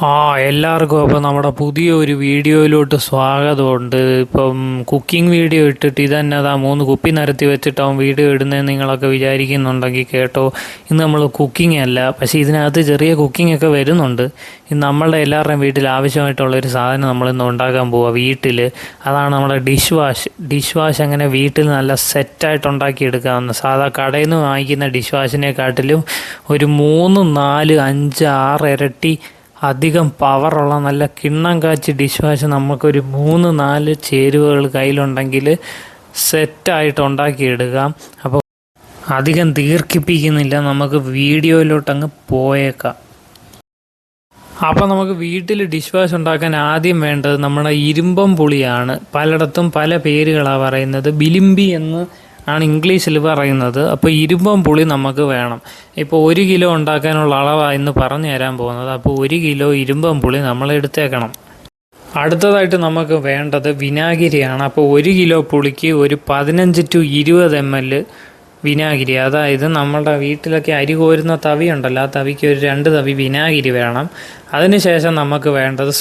ആ എല്ലാവർക്കും അപ്പോൾ നമ്മുടെ പുതിയ ഒരു വീഡിയോയിലോട്ട് സ്വാഗതമുണ്ട്. ഇപ്പം കുക്കിംഗ് വീഡിയോ ഇട്ടിട്ട് ഇതന്നതാ 3 കുപ്പി നിരത്തി വെച്ചിട്ടാവും വീഡിയോ ഇടുന്നതെന്ന് നിങ്ങളൊക്കെ വിചാരിക്കുന്നുണ്ടെങ്കിൽ കേട്ടോ. ഇന്ന് നമ്മൾ കുക്കിംഗ് അല്ല, പക്ഷേ ഇതിനകത്ത് ചെറിയ കുക്കിംഗ് ഒക്കെ വരുന്നുണ്ട്. ഇന്ന് നമ്മളുടെ എല്ലാവരുടെയും വീട്ടിൽ ആവശ്യമായിട്ടുള്ളൊരു സാധനം നമ്മളിന്ന് ഉണ്ടാക്കാൻ പോവുക വീട്ടിൽ. അതാണ് നമ്മുടെ ഡിഷ് വാഷ് അങ്ങനെ വീട്ടിൽ നല്ല സെറ്റായിട്ട് ഉണ്ടാക്കിയെടുക്കാവുന്ന സാധാ കടയിൽ നിന്ന് വാങ്ങിക്കുന്ന ഡിഷ് വാഷിനെക്കാട്ടിലും ഒരു 3, 4, 5, 6 ഇരട്ടി അധികം പവറുള്ള നല്ല കിണ്ണം കാച്ചി ഡിഷ് വാഷ് നമുക്കൊരു 3, 4 ചേരുവകൾ കയ്യിലുണ്ടെങ്കിൽ സെറ്റായിട്ട് ഉണ്ടാക്കിയെടുക്കാം. അപ്പോൾ അധികം ദീർഘിപ്പിക്കുന്നില്ല, നമുക്ക് വീഡിയോയിലോട്ടങ്ങ് പോയേക്കാം. അപ്പോൾ നമുക്ക് വീട്ടിൽ ഡിഷ് വാഷ് ഉണ്ടാക്കാൻ ആദ്യം വേണ്ടത് നമ്മുടെ ഇരുമ്പം പുളിയാണ്. പലയിടത്തും പല പേരുകളാണ് പറയുന്നത്. ബിലിമ്പി എന്ന് ആണ് ഇംഗ്ലീഷിൽ പറയുന്നത്. അപ്പോൾ ഇരുമ്പം പുളി നമുക്ക് വേണം. ഇപ്പോൾ 1 കിലോ ഉണ്ടാക്കാനുള്ള അളവാണ് ഇന്ന് പറഞ്ഞു തരാൻ പോകുന്നത്. അപ്പോൾ 1 കിലോ ഇരുമ്പം പുളി നമ്മൾ എടുത്തേക്കണം. അടുത്തതായിട്ട് നമുക്ക് വേണ്ടത് വിനാഗിരിയാണ്. അപ്പോൾ 1 കിലോ പുളിക്ക് ഒരു 15 to 20 ml വിനാഗിരി, അതായത് നമ്മളുടെ വീട്ടിലൊക്കെ അരി കോരുന്ന തവി ഉണ്ടല്ലോ, ആ തവിക്ക് ഒരു 2 തവി വിനാഗിരി വേണം. അതിനുശേഷം നമുക്ക് വേണ്ടത്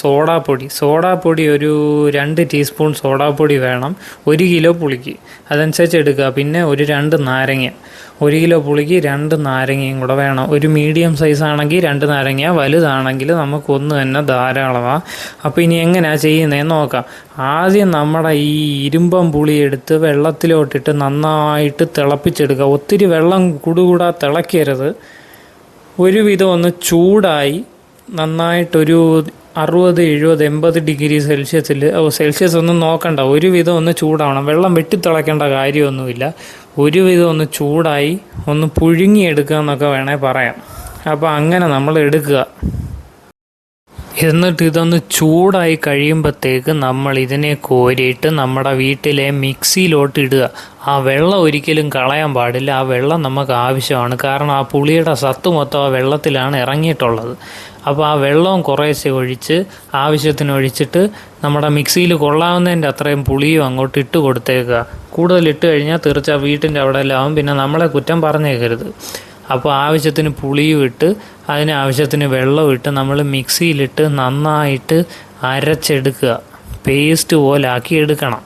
സോഡാപ്പൊടി ഒരു 2 ടീസ്പൂൺ സോഡാപ്പൊടി വേണം 1 കിലോ പുളിക്ക്. അതനുസരിച്ച് എടുക്കുക. പിന്നെ ഒരു 2 നാരങ്ങ, 1 കിലോ പുളിക്ക് 2 നാരങ്ങയും കൂടെ വേണം. ഒരു മീഡിയം സൈസ് ആണെങ്കിൽ 2 നാരങ്ങ, വലുതാണെങ്കിൽ നമുക്കൊന്ന് തന്നെ ധാരാളമാണ്. അപ്പോൾ ഇനി എങ്ങനെയാണ് ചെയ്യുന്നതെന്ന് നോക്കാം. ആദ്യം നമ്മുടെ ഈ ഇരുമ്പം പുളി എടുത്ത് വെള്ളത്തിലോട്ടിട്ട് നന്നായിട്ട് തിളപ്പിച്ചെടുക്കുക. ഒത്തിരി വെള്ളം കൂടുകൂടാ തിളക്കരുത്. ഒരുവിധം ഒന്ന് ചൂടായി നന്നായിട്ടൊരു 60, 70, 80 ഡിഗ്രി സെൽഷ്യസിൽ, സെൽഷ്യസ് ഒന്നും നോക്കണ്ട, ഒരുവിധം ഒന്ന് ചൂടാവണം. വെള്ളം വെട്ടിത്തിളയ്ക്കേണ്ട കാര്യമൊന്നുമില്ല. ഒരുവിധം ഒന്ന് ചൂടായി ഒന്ന് പുഴുങ്ങിയെടുക്കുക എന്നൊക്കെ വേണേൽ പറയാം. അപ്പോൾ അങ്ങനെ നമ്മൾ എടുക്കുക. എന്നിട്ട് ഇതൊന്ന് ചൂടായി കഴിയുമ്പോഴത്തേക്ക് നമ്മൾ ഇതിനെ കോരിയിട്ട് നമ്മുടെ വീട്ടിലെ മിക്സിയിലോട്ട് ഇടുക. ആ വെള്ളം ഒരിക്കലും കളയാൻ പാടില്ല. ആ വെള്ളം നമുക്ക് ആവശ്യമാണ്. കാരണം ആ പുളിയുടെ സത്ത് മൊത്തം ആ വെള്ളത്തിലാണ് ഇറങ്ങിയിട്ടുള്ളത്. അപ്പോൾ ആ വെള്ളവും കുറേശ്ശെ ഒഴിച്ച് ആവശ്യത്തിന് ഒഴിച്ചിട്ട് നമ്മുടെ മിക്സിയിൽ കൊള്ളാവുന്നതിൻ്റെ അത്രയും പുളിയും അങ്ങോട്ട് ഇട്ട് കൊടുത്തേക്കുക. കൂടുതലിട്ട് കഴിഞ്ഞാൽ തീർച്ചയായും വീട്ടിൻ്റെ അവിടെ എല്ലാം ആവും. പിന്നെ നമ്മളെ കുറ്റം പറഞ്ഞേക്കരുത്. അപ്പോൾ ആവശ്യത്തിന് പുളിയും ഇട്ട് അതിന് ആവശ്യത്തിന് വെള്ളവും ഇട്ട് നമ്മൾ മിക്സിയിലിട്ട് നന്നായിട്ട് അരച്ചെടുക്കുക. പേസ്റ്റ് പോലെ ആക്കി എടുക്കണം.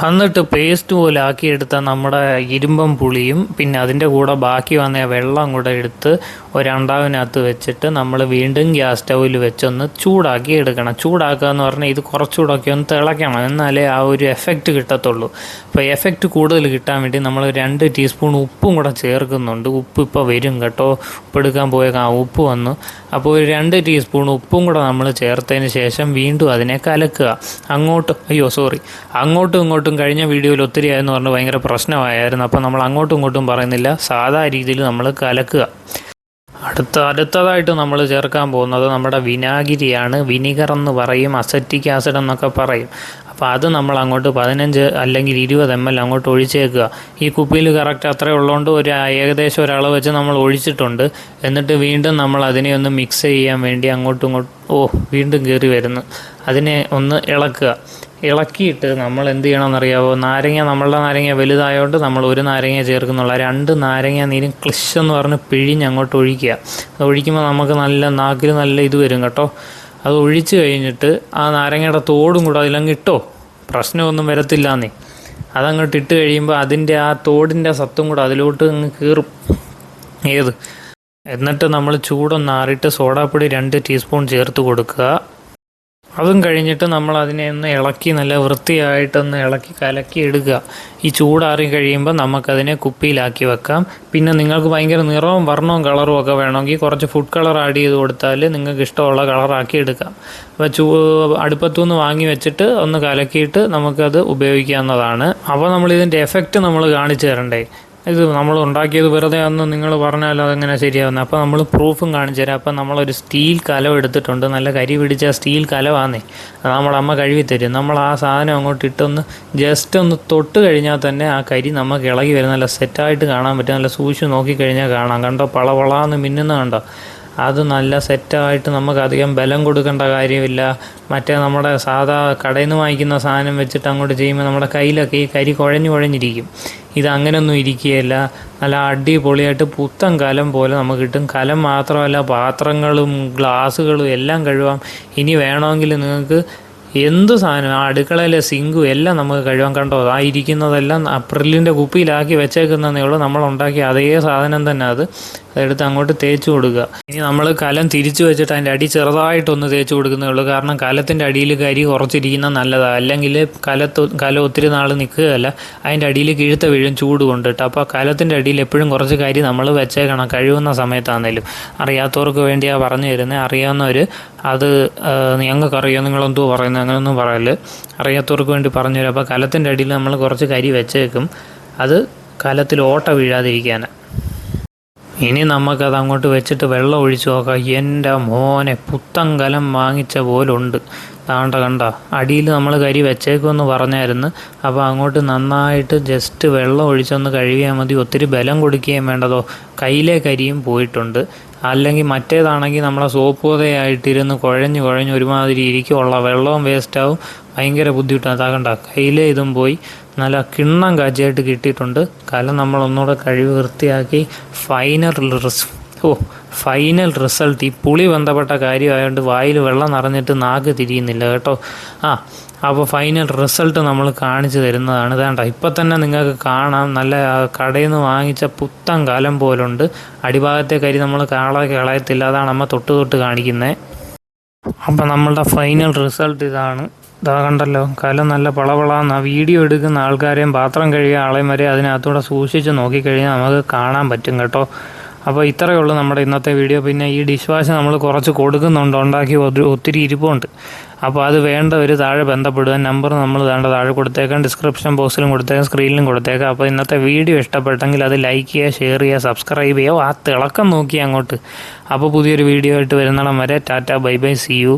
എന്നിട്ട് പേസ്റ്റ് പോലെ ആക്കിയെടുത്ത നമ്മുടെ ഇരുമ്പം പുളിയും പിന്നെ അതിൻ്റെ കൂടെ ബാക്കി വന്ന വെള്ളം കൂടെ എടുത്ത് ഒരു അണ്ടാവിനകത്ത് വെച്ചിട്ട് നമ്മൾ വീണ്ടും ഗ്യാസ് സ്റ്റൗവിൽ വെച്ചൊന്ന് ചൂടാക്കി എടുക്കണം. ചൂടാക്കുക എന്ന് പറഞ്ഞാൽ ഇത് കുറച്ചുകൂടെയൊക്കെ ഒന്ന് തിളയ്ക്കണം, എന്നാലേ ആ ഒരു എഫക്റ്റ് കിട്ടത്തുള്ളൂ. അപ്പോൾ എഫക്റ്റ് കൂടുതൽ കിട്ടാൻ വേണ്ടി നമ്മൾ 2 ടീസ്പൂൺ ഉപ്പും കൂടെ ചേർക്കുന്നുണ്ട്. ഉപ്പ് ഇപ്പോൾ വരും കേട്ടോ, ഉപ്പെടുക്കാൻ പോയേക്കാം. ഉപ്പ് വന്നു. അപ്പോൾ ഒരു 2 ടീസ്പൂൺ ഉപ്പും കൂടെ നമ്മൾ ചേർത്തതിന് ശേഷം വീണ്ടും അതിനെ കലക്കുക. അങ്ങോട്ടും ഇങ്ങോട്ടും കഴിഞ്ഞ വീഡിയോയിൽ ഒത്തിരി ആയെന്ന് പറഞ്ഞ് ഭയങ്കര പ്രശ്നമായിരുന്നു. അപ്പോൾ നമ്മൾ അങ്ങോട്ടും ഇങ്ങോട്ടും പറയുന്നില്ല, സാധാ രീതിയിൽ നമ്മൾ കലക്കുക. അടുത്തതായിട്ട് നമ്മൾ ചേർക്കാൻ പോകുന്നത് നമ്മുടെ വിനാഗിരിയാണ്. വിനിഗർ എന്ന് പറയും, അസറ്റിക് ആസിഡ് എന്നൊക്കെ പറയും. അപ്പോൾ അത് നമ്മൾ അങ്ങോട്ട് 15 അല്ലെങ്കിൽ 20 ml അങ്ങോട്ട് ഒഴിച്ചേക്കുക. ഈ കുപ്പിയിൽ കറക്റ്റ് അത്രയും ഉള്ളതുകൊണ്ട് ഏകദേശം ഒരളവ് വെച്ച് നമ്മൾ ഒഴിച്ചിട്ടുണ്ട്. എന്നിട്ട് വീണ്ടും നമ്മൾ അതിനെ ഒന്ന് മിക്സ് ചെയ്യാൻ വേണ്ടി അങ്ങോട്ടും ഇങ്ങോട്ടും വീണ്ടും കയറി വരുന്നു. അതിനെ ഒന്ന് ഇളക്കിയിട്ട് നമ്മൾ എന്ത് ചെയ്യണമെന്നറിയാമോ? നമ്മളുടെ നാരങ്ങ വലുതായതുകൊണ്ട് നമ്മൾ 1 നാരങ്ങ ചേർക്കുന്നുള്ള 2 നാരങ്ങ നീരും ക്ലിഷ് എന്ന് പറഞ്ഞ് പിഴിഞ്ഞ് അങ്ങോട്ട് ഒഴിക്കുക. അത് ഒഴിക്കുമ്പോൾ നമുക്ക് നാക്കിൽ നല്ല ഇത് വരും കേട്ടോ. അത് ഒഴിച്ച് കഴിഞ്ഞിട്ട് ആ നാരങ്ങയുടെ തോടും കൂടെ അതിലങ്ങ് ഇട്ടോ, പ്രശ്നമൊന്നും വരത്തില്ലാന്നേ. അതങ്ങോട്ട് ഇട്ട് കഴിയുമ്പോൾ അതിൻ്റെ ആ തോടിൻ്റെ സത്തും കൂടെ അതിലോട്ട് അങ്ങ് കയറും. എന്നിട്ട് നമ്മൾ ചൂടൊന്നാറിയിട്ട് സോഡാപ്പൊടി 2 ടീസ്പൂൺ ചേർത്ത് കൊടുക്കുക. അതും കഴിഞ്ഞിട്ട് നമ്മൾ അതിനെ ഒന്ന് ഇളക്കി നല്ല വൃത്തിയായിട്ടൊന്ന് കലക്കി എടുക്കുക. ഈ ചൂടാറി കഴിയുമ്പോൾ നമുക്കതിനെ കുപ്പിയിലാക്കി വെക്കാം. പിന്നെ നിങ്ങൾക്ക് ഭയങ്കര നിറവും വർണ്ണവും കളറും ഒക്കെ വേണമെങ്കിൽ കുറച്ച് ഫുഡ് കളർ ആഡ് ചെയ്ത് കൊടുത്താൽ നിങ്ങൾക്ക് ഇഷ്ടമുള്ള കളറാക്കി എടുക്കാം. അപ്പോൾ അടുപ്പത്തുനിന്ന് വാങ്ങി വെച്ചിട്ട് ഒന്ന് കലക്കിയിട്ട് നമുക്കത് ഉപയോഗിക്കാവുന്നതാണ്. അപ്പോൾ നമ്മളിതിൻ്റെ എഫക്റ്റ് നമ്മൾ കാണിച്ചു തരണ്ടേ? ഇത് നമ്മൾ ഉണ്ടാക്കിയത് വെറുതെ അന്ന് നിങ്ങൾ പറഞ്ഞാലും അതെങ്ങനെ ശരിയാവുന്നത്? അപ്പോൾ നമ്മൾ പ്രൂഫും കാണിച്ചു തരാം. അപ്പോൾ നമ്മളൊരു സ്റ്റീൽ കലം എടുത്തിട്ടുണ്ട്. നല്ല കരി പിടിച്ച സ്റ്റീൽ കലമാന്നേ. അത് നമ്മുടെ അമ്മ കഴുകി തരും. നമ്മൾ ആ സാധനം അങ്ങോട്ട് ഇട്ടൊന്ന് ജസ്റ്റ് ഒന്ന് തൊട്ട് കഴിഞ്ഞാൽ തന്നെ ആ കരി നമുക്ക് ഇളകി വരും. നല്ല സെറ്റായിട്ട് കാണാൻ പറ്റും. നല്ല സൂക്ഷിച്ച് നോക്കിക്കഴിഞ്ഞാൽ കാണാം. കണ്ടോ, പളവളാന്ന് മിന്നുന്ന കണ്ടോ? അത് നല്ല സെറ്റായിട്ട് നമുക്കധികം ബലം കൊടുക്കേണ്ട കാര്യമില്ല. മറ്റേ നമ്മുടെ സാധാ കടയിൽ നിന്ന് വാങ്ങിക്കുന്ന സാധനം വെച്ചിട്ട് അങ്ങോട്ട് ചെയ്യുമ്പോൾ നമ്മുടെ കയ്യിലൊക്കെ ഈ കരി കുഴഞ്ഞിരിക്കും. ഇത് അങ്ങനെയൊന്നും ഇരിക്കുകയില്ല. നല്ല അടിപൊളിയായിട്ട് പുത്തൻ കലം പോലെ നമുക്ക് കിട്ടും. കലം മാത്രമല്ല, പാത്രങ്ങളും ഗ്ലാസ്സുകളും എല്ലാം കഴുകാം. ഇനി വേണമെങ്കിൽ നിങ്ങൾക്ക് എന്തു സാധനം, ആ അടുക്കളയിലെ സിങ്കും എല്ലാം നമുക്ക് കഴുകാൻ. കണ്ടോ, ആ ഇരിക്കുന്നതെല്ലാം അപ്രിലിൻ്റെ കുപ്പിയിലാക്കി വെച്ചേക്കുന്നതേ ഉള്ളൂ. നമ്മളുണ്ടാക്കിയ അതേ സാധനം തന്നെ അതെടുത്ത് അങ്ങോട്ട് തേച്ച് കൊടുക്കുക. ഇനി നമ്മൾ കലം തിരിച്ചു വെച്ചിട്ട് അതിൻ്റെ അടി ചെറുതായിട്ടൊന്ന് തേച്ച് കൊടുക്കുന്നേ ഉള്ളൂ. കാരണം കലത്തിൻ്റെ അടിയിൽ കരി കുറച്ചിരിക്കുന്നത് നല്ലതാണ്. അല്ലെങ്കിൽ കലം ഒത്തിരി നാൾ നിൽക്കുകയല്ല, അതിൻ്റെ അടിയിൽ കിഴുത്ത വീഴും ചൂട് കൊണ്ടിട്ട്. അപ്പോൾ കലത്തിൻ്റെ അടിയിൽ എപ്പോഴും കുറച്ച് കരി നമ്മൾ വെച്ചേക്കണം, കഴുകുന്ന സമയത്താണെങ്കിലും. അറിയാത്തവർക്ക് വേണ്ടിയാണ് പറഞ്ഞു തരുന്നത്. അറിയാവുന്നവർ അത് ഞങ്ങൾക്കറിയാം, നിങ്ങളെന്തോ പറയുന്നത് അങ്ങനെയൊന്നും പറയല്. അറിയാത്തവർക്ക് വേണ്ടി പറഞ്ഞു തരും. അപ്പോൾ കലത്തിൻ്റെ അടിയിൽ നമ്മൾ കുറച്ച് കരി വെച്ചേക്കും, അത് കലത്തിൽ ഓട്ട വീഴാതിരിക്കാൻ. ഇനി നമുക്കത് അങ്ങോട്ട് വെച്ചിട്ട് വെള്ളം ഒഴിച്ച് നോക്കാം. എൻ്റെ മോനെ, പുത്തൻ കലം വാങ്ങിച്ച പോലുണ്ട്. കണ്ട അടിയിൽ നമ്മൾ കരി വെച്ചേക്കുമെന്ന് പറഞ്ഞായിരുന്നു. അപ്പോൾ അങ്ങോട്ട് നന്നായിട്ട് ജസ്റ്റ് വെള്ളം ഒഴിച്ചൊന്ന് കഴുകിയാൽ മതി. ഒത്തിരി ബലം കൊടുക്കുകയും വേണ്ടതോ. കയ്യിലെ കരിയും പോയിട്ടുണ്ട്. അല്ലെങ്കിൽ മറ്റേതാണെങ്കിൽ നമ്മളെ സോപ്പ് പൊതയായിട്ടിരുന്ന് കുഴഞ്ഞ് ഒരുമാതിരി ഇരിക്കുള്ള വെള്ളവും വേസ്റ്റാവും, ഭയങ്കര ബുദ്ധിമുട്ടാണ്. കണ്ട കയ്യിലെ ഇതും പോയി. നല്ല കിണ്ണം കാച്ചിയായിട്ട് കിട്ടിയിട്ടുണ്ട്. കലം നമ്മളൊന്നുകൂടെ കഴുകി വൃത്തിയാക്കി ഫൈനൽ റിസൾട്ട്. ഈ പുളി ബന്ധപ്പെട്ട കാര്യമായതുകൊണ്ട് വായിൽ വെള്ളം നിറഞ്ഞിട്ട് നാക്ക് തിരിയുന്നില്ല കേട്ടോ. അപ്പോൾ ഫൈനൽ റിസൾട്ട് നമ്മൾ കാണിച്ചു തരുന്നതാണ്. വേണ്ട, ഇപ്പം തന്നെ നിങ്ങൾക്ക് കാണാം. നല്ല കടയിൽ നിന്ന് വാങ്ങിച്ച പുത്തൻ കലം പോലുണ്ട്. അടിഭാഗത്തെ കരി നമ്മൾ കളയത്തില്ല. അതാണ് നമ്മൾ തൊട്ട് കാണിക്കുന്നത്. അപ്പം നമ്മളുടെ ഫൈനൽ റിസൾട്ട് ഇതാണ്. കണ്ടല്ലോ, കലം നല്ല പളപളാന്ന്. വീഡിയോ എടുക്കുന്ന ആൾക്കാരെയും പാത്രം കഴുകിയ ആളെയും വരെ അതിനകത്തൂടെ സൂക്ഷിച്ച് നോക്കിക്കഴിഞ്ഞാൽ നമുക്ക് കാണാൻ പറ്റും കേട്ടോ. അപ്പോൾ ഇത്രയേ ഉള്ളൂ നമ്മുടെ ഇന്നത്തെ വീഡിയോ. പിന്നെ ഈ ഡിഷ് വാഷ് നമ്മൾ കുറച്ച് കൊടുക്കുന്നുണ്ട്, ഉണ്ടാക്കി ഒത്തിരി ഇരിപ്പുണ്ട്. അപ്പോൾ അത് വേണ്ടവർ താഴെ ബന്ധപ്പെടുക. നമ്പർ നമ്മൾ താഴെ കൊടുത്തേക്കാം, ഡിസ്ക്രിപ്ഷൻ ബോക്സിലും കൊടുത്തേക്കാം, സ്ക്രീനിലും കൊടുത്തേക്കാം. അപ്പോൾ ഇന്നത്തെ വീഡിയോ ഇഷ്ടപ്പെട്ടെങ്കിൽ അത് ലൈക്ക് ചെയ്യുക, ഷെയർ ചെയ്യുക, സബ്സ്ക്രൈബ് ചെയ്യുക. ആ തിളക്കം നോക്കി അങ്ങോട്ട്. അപ്പോൾ പുതിയൊരു വീഡിയോ ആയിട്ട് വരുന്നിടം വരെ tata, bye bye, see U.